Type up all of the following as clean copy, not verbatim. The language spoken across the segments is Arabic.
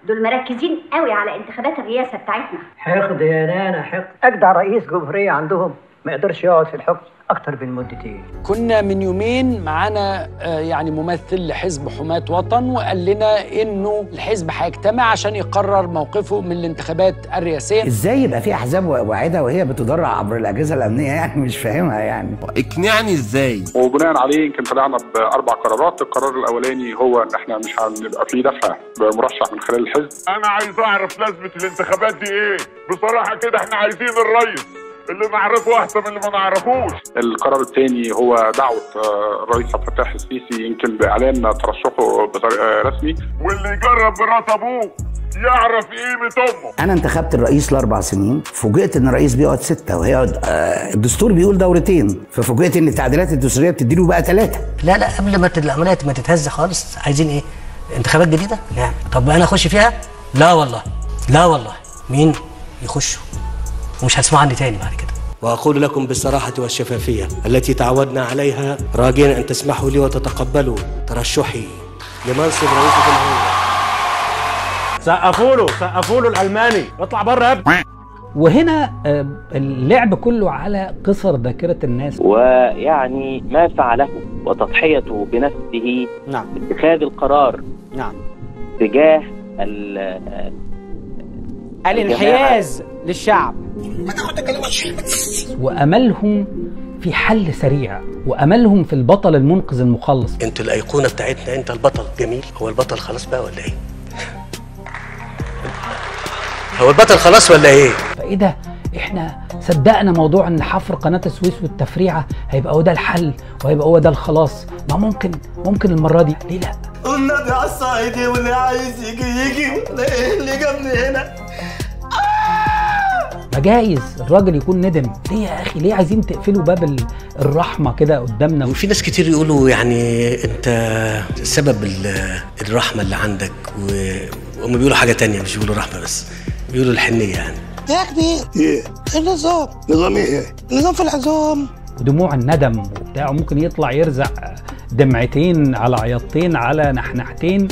دول مركزين قوي على انتخابات الرئاسه بتاعتنا. حقد يا نانا حقد. اجدع رئيس جمهوريه عندهم ما يقدرش يقعد في الحكم اكتر من مدتين. كنا من يومين معانا يعني ممثل لحزب حماة وطن، وقال لنا انه الحزب هيجتمع عشان يقرر موقفه من الانتخابات الرئاسيه. ازاي يبقى في احزاب واعده وهي بتدرع عبر الاجهزه الامنيه؟ يعني مش فاهمها يعني. اقنعني ازاي؟ وبناء عليه يمكن طلعنا ب4 قرارات. القرار الاولاني هو ان احنا مش هنبقى في دفع بمرشح من خلال الحزب. انا عايز اعرف لازمه الانتخابات دي ايه؟ بصراحه كده احنا عايزين الرئيس اللي نعرفه احسن من اللي ما نعرفوش. القرار الثاني هو دعوه الرئيس عبد الفتاح السيسي يمكن باعلان ترشحه بطريقه رسمي. واللي يجرب مرات ابوه يعرف قيمه امه. انا انتخبت الرئيس ل4 سنين، فوجئت ان الرئيس بيقعد 6 وهيقعد الدستور بيقول دورتين، ففوجئت ان التعديلات الدستوريه بتديله بقى 3. لا قبل ما العمليه ما تتهز خالص عايزين ايه؟ انتخابات جديده؟ لا. طب انا اخش فيها؟ لا والله مين يخشوا؟ ومش هتسمعوا عني تاني بعد كده. وأقول لكم بالصراحة والشفافية التي تعودنا عليها، راجين أن تسمحوا لي وتتقبلوا ترشحي لمنصب رئيس الجمهورية. سقفوا له الألماني، اطلع بره يا ابني. وهنا اللعب كله على قصر ذاكرة الناس، ويعني ما فعله وتضحيته بنفسه باتخاذ القرار تجاه الانحياز للشعب، وأملهم في حل سريع، وأملهم في البطل المنقذ المخلص. انتوا الأيقونة بتاعتنا، انت البطل. جميل. هو البطل خلاص بقى ولا ايه؟ هو البطل خلاص ولا ايه؟ فايه ده؟ احنا صدقنا موضوع ان حفر قناة السويس والتفريعة هيبقى هو ده الحل وهيبقى هو ده الخلاص. ما ممكن المرة دي، ليه لا؟ والنبي على الصعيدي واللي عايز يجي اللي جابني هنا. ما جايز الراجل يكون ندم. ليه يا اخي؟ ليه عايزين تقفلوا باب الرحمة كده قدامنا؟ وفي ناس كتير يقولوا يعني انت سبب الرحمة اللي عندك، وهم بيقولوا حاجة تانية، مش بيقولوا رحمة بس، بيقولوا الحنية يعني. يا كبير ايه النظام؟ نظام ايه؟ النظام في العظام. ودموع الندم وبتاع، ممكن يطلع يرزع دمعتين على عياطتين على نحنحتين.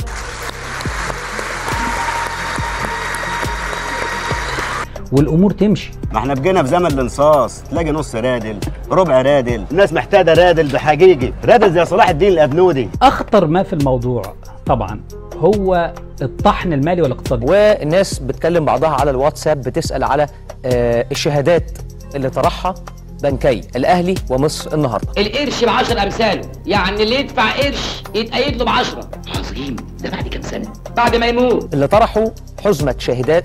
والامور تمشي. ما احنا بقينا في زمن الانصاص، تلاقي نص رادل، ربع رادل، الناس محتاجه رادل بحقيقي، رادل زي صلاح الدين الابنودي. اخطر ما في الموضوع طبعا هو الطحن المالي والاقتصادي. والناس بتكلم بعضها على الواتساب بتسال على الشهادات اللي طرحها بنكي الاهلي ومصر النهارده. القرش ب10 امثاله، يعني اللي يدفع قرش يتقيد له ب10. عظيم. ده بعد كام سنه؟ بعد ما يموت. اللي طرحوا حزمه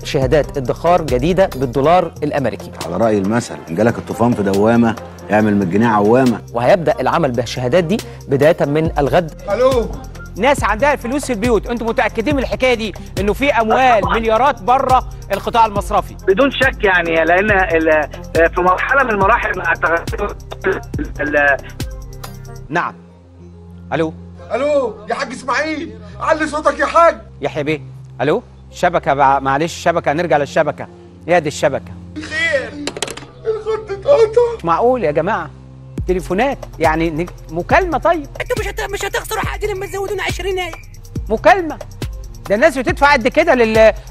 شهادات ادخار جديده بالدولار الامريكي. على راي المثل، ان جالك الطوفان في دوامه اعمل من الجنيه عوامه. وهيبدا العمل بالشهادات دي بدايه من الغد. الو، ناس عندها فلوس في البيوت، انتوا متاكدين من الحكايه دي انه في اموال مليارات بره القطاع المصرفي؟ بدون شك يعني، لان في مرحله من المراحل نعم. الو يا حاج اسماعيل، علي صوتك يا حاج. يحيى بيه. الو، شبكه معلش، شبكه، نرجع للشبكه. يا دي الشبكه. خير، الخط اتقطع. معقول يا جماعه؟ تليفونات يعني مكالمه. طيب انتوا مش هتخسروا حاجه لما تزودونا 20. مكالمه. ده الناس بتدفع قد كده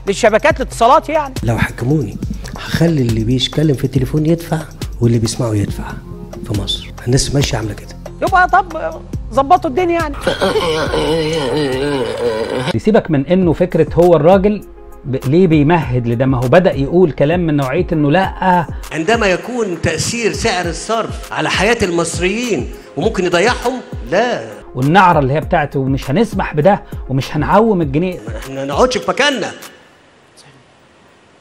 للشبكات الاتصالات يعني. لو حكموني هخلي اللي بيتكلم في التليفون يدفع واللي بيسمعه يدفع في مصر. الناس ماشيه عامله كده. يبقى طب ظبطوا الدنيا يعني. سيبك من انه فكره هو الراجل ليه بيمهد لده؟ ما هو بدأ يقول كلام من نوعية انه لا، عندما يكون تأثير سعر الصرف على حياة المصريين وممكن يضيعهم، لا. والنعرة اللي هي بتاعته ومش هنسمح بده ومش هنعوم الجنيه. احنا نقعدش في مكاننا.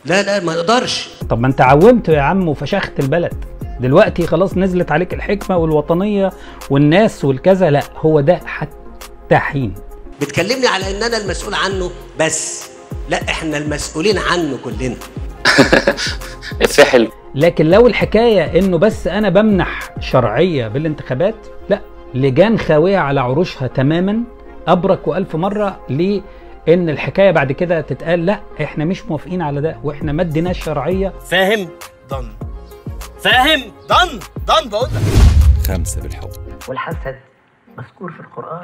لا ما نقدرش. طب ما انت عومته يا عم وفشخت البلد. دلوقتي خلاص نزلت عليك الحكمة والوطنية والناس والكذا. لا، هو ده حتى حين. بتكلمني على ان انا المسؤول عنه بس. لا، احنا المسؤولين عنه كلنا. الساحل. لكن لو الحكاية انه بس انا بمنح شرعية بالانتخابات، لا، لجان خاوية على عروشها تماما، ابرك والف مرة ليه ان الحكاية بعد كده تتقال لا احنا مش موافقين على ده واحنا ما اديناش شرعية. فاهم؟ فاهم؟ بقول لك 5 بالحب. والحسد مذكور في القرآن.